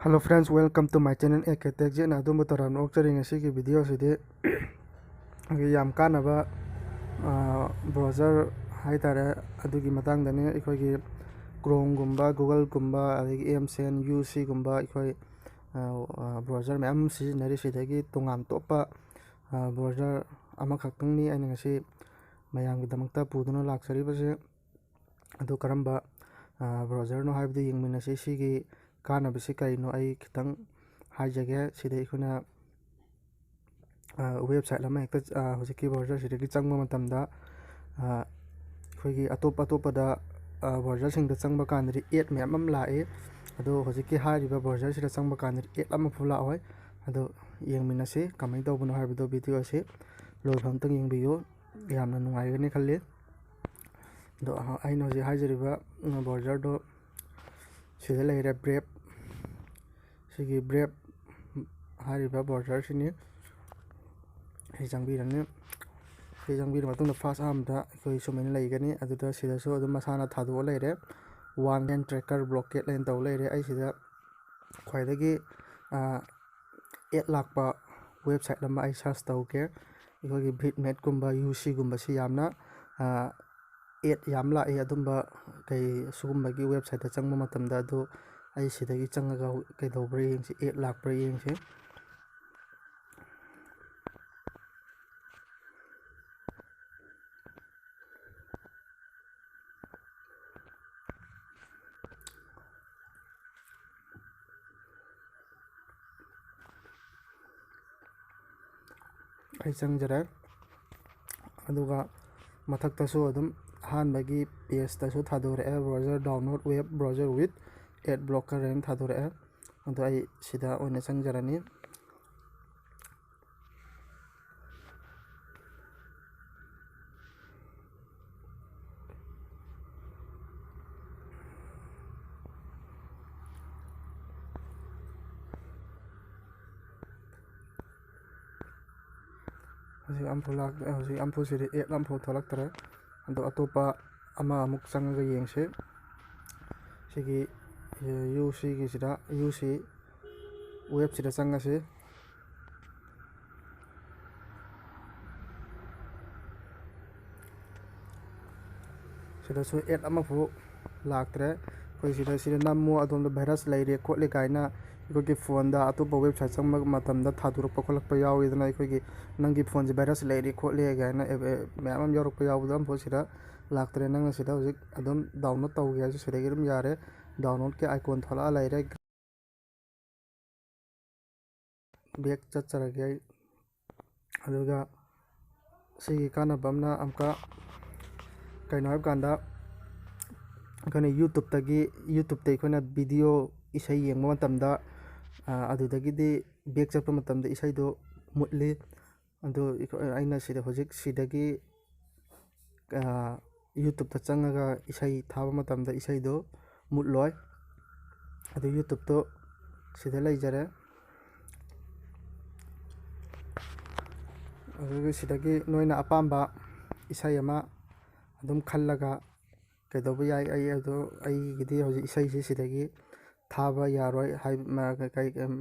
Hello friends, welcome to my channel Architect na adum taran okcharing asigi video sidi yam kanaba browser haitare adugi matang dane ikhogi Chrome gumba Google gumba adigi AMSN UC gumba ikhoi browser mayam sizinari sidagi tongan topa browser amakhaktang ni aina ngasi mayamgi damakta puduna laksaribase adu karamba browser no haibdu yingminasi sigi kana bisi kaino ai kitang haijage sida ikuna website lama ekta hojiki browser sidagi changba matamda khoigi atop da browser singda changba kanari ad map am lae ado hojiki hariba browser sida changba kanari ad am phula oi ado yengminase kamai tawbuno haibido video ase loibam tang yengbiyo yamna nungaigani khalle do aino je haijariba browser do sida leire brave sigi brave hariba browser sini hejangbi matungda first amda koi sumene laigani aduda sida so adu masana thadu leire one hand tracker blockade line taw leire ai sida khwaidagi ad lakpa website lama ai search tawke ikoi bitmap kumba uc gumba si yamna ad yamla e adumba kai sugumba gi website ta changma matamda adu ai sidagi changaga kai dawbra yengsi ad lakbra yengsi ai changjare aduga mathaktasu adum hanbagi page tasu thadore browser download web browser with ad blocker rank thadore adu ai sida oina changjarani hojik ampu sidi ad lampu tholak tare ado atopa ama amuk changaga yengse sigi uc gi sida uc web sida changase sida so ad ama phu laktre koi sida nammo adom virus laire khotle kaina ikoi phone da atopa website changma matamda thadurpa kholakpa yawi dana ikoi nangi phone je virus laire khotle gaina mayam yorokpa yawda am sida laktre nang sida hojik adom download tawge asu sida girum yare download ke icon thola laire back chacharage aduga sigi kana bamna amka kaino haib kanda kana youtube tay khona video isai yengma matamda adudagidi back chappa matamda isai do mutli ado aina sida hojik sidagi youtube ta changaga isai thaba matamda isai do mutloi ado youtube to sida laijare ado sidagi noina apamba isai ama adum khallaga kaidoba yai ai ado ai gidi hojik isai sidagi thaba yaroi hai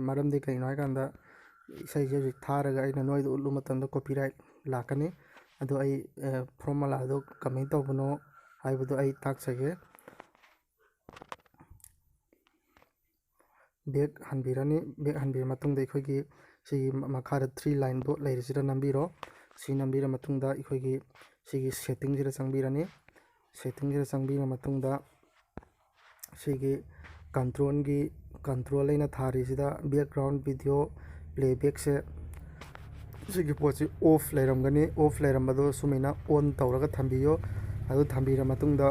maramde kaino hai kanda isai hojik tharaga aina noida ullu matamda copyright lakani ado ai formula ado kamai tawbano haibudo ai taksage back hanbirani back hanbir matungda ikhoigi sigi makhara 3 line do lairisida nambiro si nambira matungda ikhoigi sigi setting sida changbirani setting sida changbira matungda sigi control aina thari sida background video playback se sigi pochi off lairamgani off lairambado sumina on tawraga thambiyo adu thambira matungda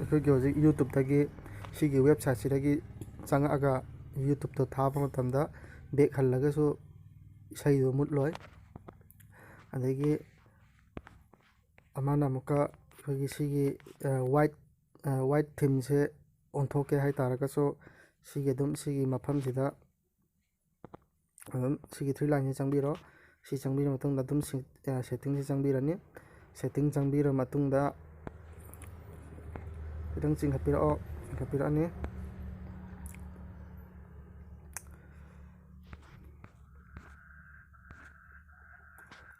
ikhoigi hojik youtube tagi sigi website sidagi changaga youtube to thaba matamda back hallaga so isai do mutloi adagi amana muka ikhoigi sigi white theme se onthoke hai taraga so sigi dum sigi mafam sida sigi 3 line changbiro si changbira matungda dum setting si changbirani setting changbira matungda idang ching hapira ani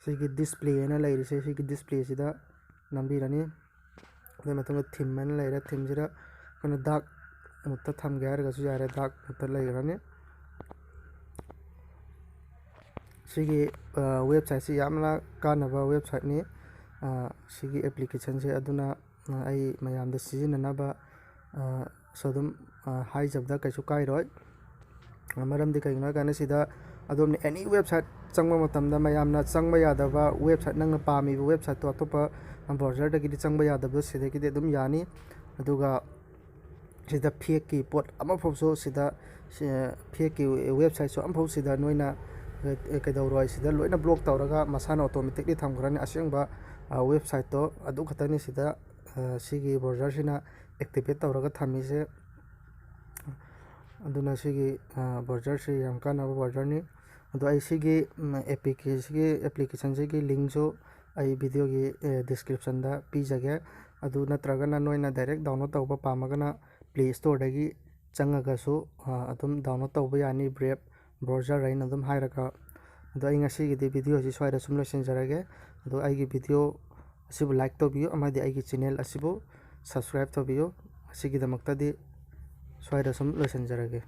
ꯁꯤꯒꯤ display ꯍꯥꯏꯅ ꯂꯩꯔꯤꯁꯦ ꯁꯤꯒꯤ ꯗꯤꯁꯄ꯭ꯂꯦꯁꯤꯗ ꯅꯝꯕꯤꯔꯅꯤ ꯑꯗꯨꯒꯤ ꯃꯇꯨꯡꯗ ꯊꯤꯝ ꯍꯥꯏꯅ ꯂꯩꯔꯦ ꯊꯤꯝꯁꯤꯗ ꯑꯩꯈꯣꯏꯅ ꯗꯥर्क ꯃꯨꯠꯇ ꯊꯝꯒꯦ ꯍꯥꯏꯔꯒꯁꯨ ꯌꯥꯔꯦ ꯗꯥर्क ꯃꯨꯠꯇ ꯂꯩꯈ꯭ꯔꯅꯤ ꯁꯤꯒꯤ ꯋꯦꯕꯁꯥꯏꯠꯁꯤ ꯌꯥꯝꯅ ꯀꯥꯟꯅꯕ ꯋꯦꯕꯁꯥꯏꯠꯅꯤ ꯁꯤꯒꯤ ꯑꯦꯄ꯭ꯂꯤꯀꯦꯁꯟꯁꯦ ꯑꯗꯨꯅ ꯑꯩ ꯃꯌꯥꯝꯗ ꯁꯤꯖꯤꯟꯅꯅꯕ ꯁꯨ ꯑꯗꯨꯝ ꯍꯥꯏꯖꯕꯗ ꯀꯩꯁꯨ ꯀꯥꯏꯔꯣꯏ ꯃꯔꯝꯗꯤ ꯀꯩꯒꯤꯅꯣ ꯍꯥꯏꯀꯥꯟꯗ ꯁꯤꯗ ꯑꯗꯣꯝꯅ ꯑꯦꯅꯤ ꯋꯦꯕꯁꯥꯏꯠ ꯆꯪꯕ ꯃꯇꯝꯗ ꯃꯌꯥꯝꯅ ꯆꯪꯕ ꯌꯥꯗꯕ ꯋꯦꯕꯁꯥꯏꯠ ꯅꯪꯅ ꯄꯥꯝꯃꯤꯕ ꯋꯦꯕꯁꯥꯏꯠꯇꯣ ꯑꯇꯣꯞꯄ ꯕ꯭ꯔꯥꯎꯖꯔꯗꯒꯤꯗꯤ ꯆꯪꯕ ꯌꯥꯗꯕꯗꯣ ꯁꯤꯗꯒꯤꯗꯤ ꯑꯗꯨꯝ ꯌꯥꯅꯤ ꯑꯗꯨꯒ ꯁꯤꯗ ꯐꯦꯛꯀꯤ ꯄꯣꯠ ꯑꯃꯐꯥꯎꯁꯨ ꯁꯤꯗ ꯐꯦꯛꯀꯤ ꯋꯦꯕꯁꯥꯏꯠꯁꯨ ꯑꯃꯐꯥꯎ ꯁꯤꯗ ꯅꯣꯏꯅ ꯀꯩꯗꯧꯔꯣꯏ ꯁꯤꯗ ꯂꯣꯏꯅ ꯕ꯭ꯂꯣꯛ ꯇꯧꯔꯒ ꯃꯁꯥꯅ ꯑꯣꯇꯣꯃꯦꯇꯤꯛꯂꯤ ꯊꯝꯈ꯭ꯔꯅꯤ ꯑꯁꯦꯡꯕ ꯋꯦꯕꯁꯥꯏꯠꯇꯣ ꯑꯗꯨ ꯈꯛꯇꯅꯤ ꯁꯤꯗ ꯁꯤꯒꯤ ꯕ꯭ꯔꯥꯎꯖꯔꯁꯤꯅ ꯑꯦꯛꯇꯤꯚꯦꯠ ꯇꯧꯔꯒ ꯊꯝꯃꯤꯁꯦ ꯑꯗꯨꯅ ꯁꯤꯒꯤ ꯕ꯭ꯔꯥꯎꯖꯔꯁꯤ ꯌꯥꯝ ꯀꯥꯟꯅꯕ ꯕ꯭ꯔꯥꯎꯖꯔꯅꯤ ꯑꯗꯣ ꯑꯩ ꯁꯤꯒꯤ ꯑꯦꯄ꯭ꯂꯤꯀꯦꯁꯟꯁꯤꯒꯤ ꯂꯤꯡꯁꯨ ꯑꯩ ꯚꯤꯗꯤꯑꯣꯒꯤ ꯗꯤꯁꯀ꯭ꯔꯤꯞꯁꯟꯗ ꯄꯤꯖꯒꯦ ꯑꯗꯨ ꯅꯠꯇ꯭ꯔꯒꯅ ꯅꯣꯏꯅ ꯗꯥꯏꯔꯦꯛ ꯗꯥꯎꯟꯂꯣꯗ ꯇꯧꯕ ꯄꯥꯝꯃꯒꯅ ꯄ꯭ꯂꯦ ꯁ꯭ꯇꯣꯔꯗꯒꯤ ꯆꯪꯉꯒꯁꯨ ꯑꯗꯨꯝ ꯗꯥꯎꯟꯂꯣꯗ ꯇꯧꯕ ꯌꯥꯅꯤ ꯕ꯭ꯔꯦꯞ ꯕ꯭ꯔꯥꯎꯖꯔ ꯍꯥꯏꯅ ꯑꯗꯨꯝ ꯍꯥꯏꯔꯒ ꯑꯗꯣ ꯑꯩ ꯉꯁꯤꯒꯤꯗꯤ ꯚꯤꯗꯤꯑꯣꯁꯤ ꯁ꯭ꯋꯥꯏꯗ ꯁꯨꯝ ꯂꯣꯏꯁꯤꯟꯖꯔꯒꯦ ꯑꯗꯣ ꯑꯩꯒꯤ ꯚꯤꯗꯤꯑꯣ ꯑꯁꯤꯕꯨ ꯂꯥꯏꯛ ꯇꯧꯕꯤꯌꯨ ꯑꯃꯗꯤ ꯑꯩꯒꯤ ꯆꯦꯅꯦꯜ ꯑꯁꯤꯕꯨ ꯁꯕꯁꯀ꯭ꯔꯥꯏꯕ ꯇꯧꯕꯤꯌꯨ ꯑꯁꯤꯒꯤꯗꯃꯛꯇꯗꯤ ꯁ꯭ꯋꯥꯏꯗ ꯁꯨꯝ ꯂꯣꯏꯁꯤꯟꯖꯔꯒꯦ